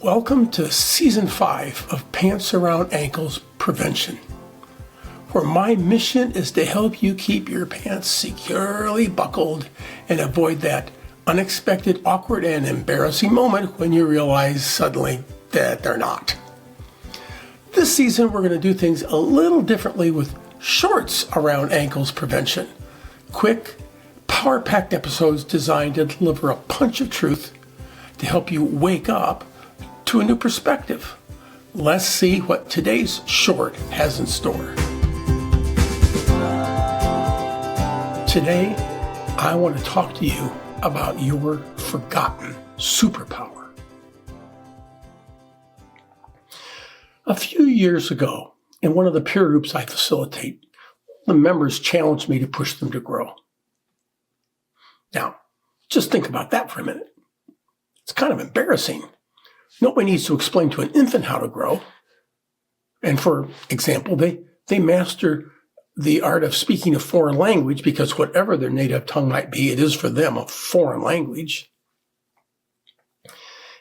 Welcome to Season 5 of Pants Around Ankles Prevention, where my mission is to help you keep your pants securely buckled and avoid that unexpected, awkward, and embarrassing moment when you realize suddenly that they're not. This season, we're going to do things a little differently with shorts around ankles prevention. Quick, power-packed episodes designed to deliver a punch of truth to help you wake up to a new perspective. Let's see what today's short has in store. Today, I want to talk to you about your forgotten superpower. A few years ago, in one of the peer groups I facilitate, the members challenged me to push them to grow. Now, just think about that for a minute. It's kind of embarrassing. Nobody needs to explain to an infant how to grow. And for example, they master the art of speaking a foreign language because whatever their native tongue might be, it is for them a foreign language.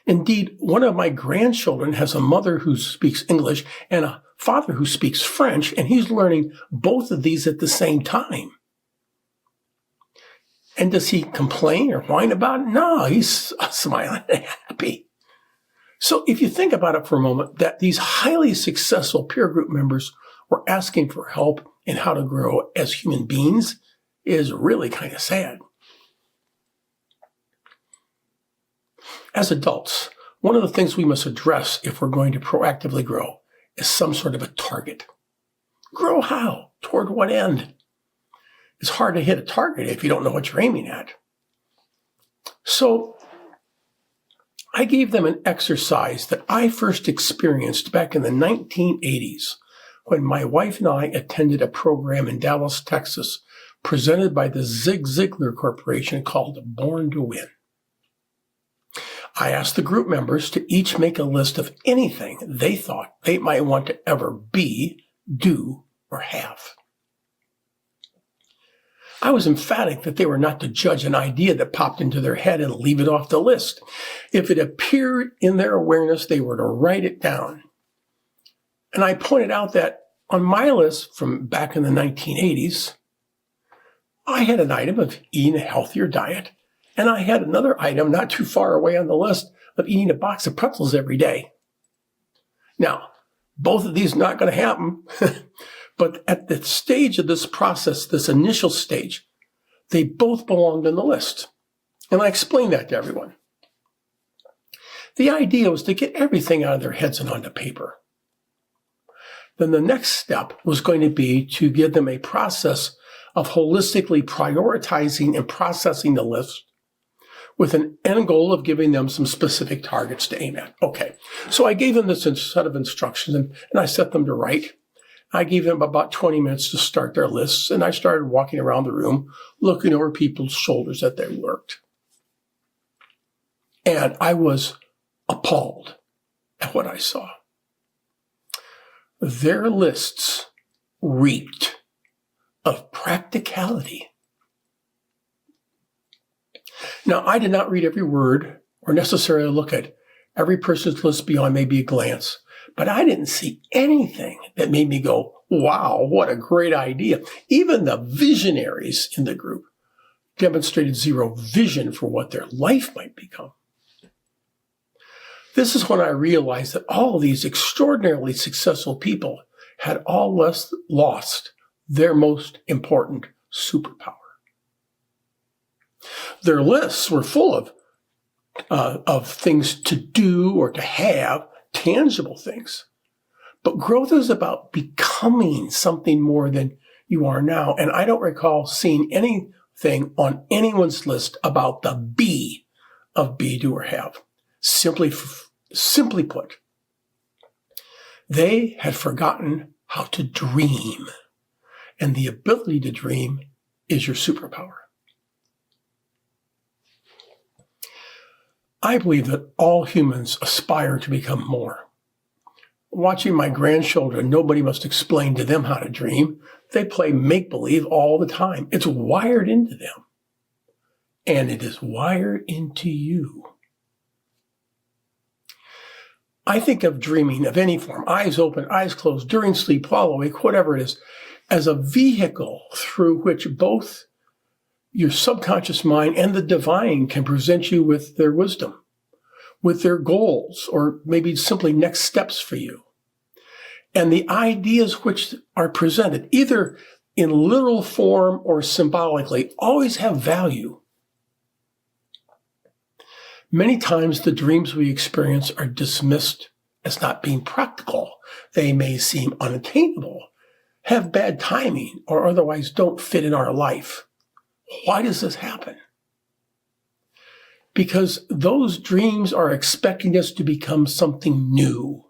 Indeed, one of my grandchildren has a mother who speaks English and a father who speaks French, and he's learning both of these at the same time. And does he complain or whine about it? No, he's smiling and happy. So if you think about it for a moment, that these highly successful peer group members were asking for help in how to grow as human beings is really kind of sad. As adults, one of the things we must address if we're going to proactively grow is some sort of a target. Grow how? Toward what end? It's hard to hit a target if you don't know what you're aiming at. So I gave them an exercise that I first experienced back in the 1980s when my wife and I attended a program in Dallas, Texas, presented by the Zig Ziglar Corporation called Born to Win. I asked the group members to each make a list of anything they thought they might want to ever be, do, or have. I was emphatic that they were not to judge an idea that popped into their head and leave it off the list. If it appeared in their awareness, they were to write it down. And I pointed out that on my list from back in the 1980s, I had an item of eating a healthier diet, and I had another item not too far away on the list of eating a box of pretzels every day. Now, both of these are not going to happen. But at the stage of this process, this initial stage, they both belonged on the list. And I explained that to everyone. The idea was to get everything out of their heads and onto paper. Then the next step was going to be to give them a process of holistically prioritizing and processing the list with an end goal of giving them some specific targets to aim at. Okay, so I gave them this set of instructions and I set them to write. I gave them about 20 minutes to start their lists, and I started walking around the room, looking over people's shoulders as they worked. And I was appalled at what I saw. Their lists reeked of practicality. Now, I did not read every word or necessarily look at every person's list beyond maybe a glance. But I didn't see anything that made me go, wow, what a great idea. Even the visionaries in the group demonstrated zero vision for what their life might become. This is when I realized that all of these extraordinarily successful people had all lost their most important superpower. Their lists were full of things to do or to have, tangible things. But growth is about becoming something more than you are now. And I don't recall seeing anything on anyone's list about the B of be, do, or have. Simply put, they had forgotten how to dream. And the ability to dream is your superpower. I believe that all humans aspire to become more. Watching my grandchildren, nobody must explain to them how to dream. They play make-believe all the time. It's wired into them. And it is wired into you. I think of dreaming of any form, eyes open, eyes closed, during sleep, while awake, whatever it is, as a vehicle through which both your subconscious mind and the divine can present you with their wisdom, with their goals, or maybe simply next steps for you. And the ideas which are presented, either in literal form or symbolically, always have value. Many times the dreams we experience are dismissed as not being practical. They may seem unattainable, have bad timing, or otherwise don't fit in our life. Why does this happen? Because those dreams are expecting us to become something new.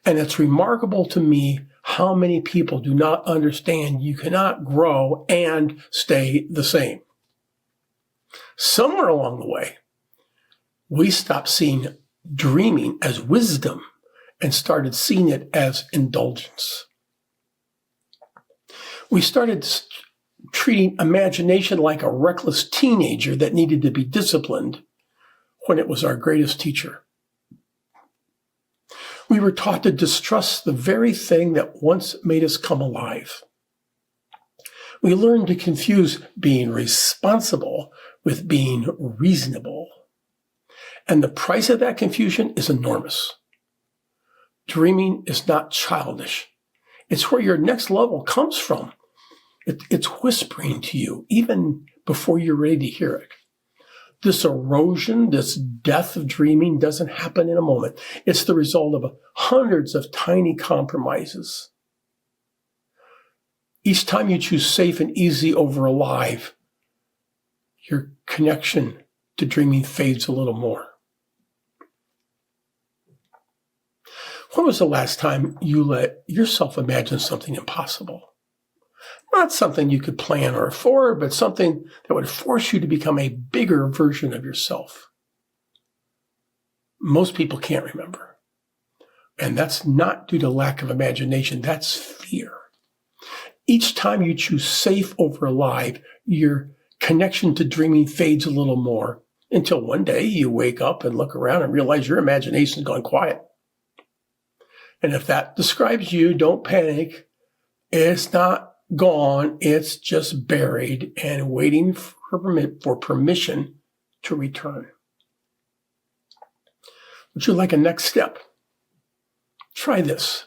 And it's remarkable to me how many people do not understand you cannot grow and stay the same. Somewhere along the way, we stopped seeing dreaming as wisdom and started seeing it as indulgence. We started treating imagination like a reckless teenager that needed to be disciplined when it was our greatest teacher. We were taught to distrust the very thing that once made us come alive. We learned to confuse being responsible with being reasonable. And the price of that confusion is enormous. Dreaming is not childish. It's where your next level comes from. It's whispering to you even before you're ready to hear it. This erosion, this death of dreaming doesn't happen in a moment. It's the result of hundreds of tiny compromises. Each time you choose safe and easy over alive, your connection to dreaming fades a little more. When was the last time you let yourself imagine something impossible? Not something you could plan or afford, but something that would force you to become a bigger version of yourself. Most people can't remember. And that's not due to lack of imagination, that's fear. Each time you choose safe over alive, your connection to dreaming fades a little more until one day you wake up and look around and realize your imagination's gone quiet. And if that describes you, don't panic. It's not gone. It's just buried and waiting for permission to return. Would you like a next step? Try this.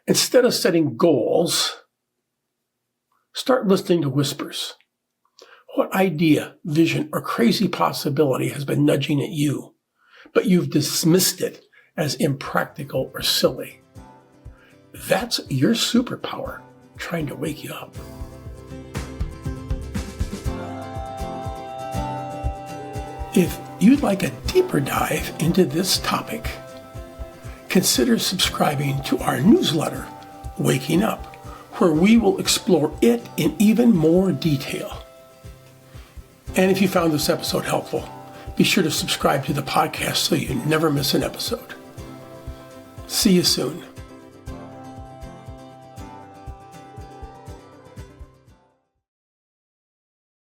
Instead of setting goals, start listening to whispers. What idea, vision, or crazy possibility has been nudging at you, but you've dismissed it as impractical or silly? That's your superpower trying to wake you up. If you'd like a deeper dive into this topic, consider subscribing to our newsletter, Waking Up, where we will explore it in even more detail. And if you found this episode helpful, be sure to subscribe to the podcast so you never miss an episode. See you soon.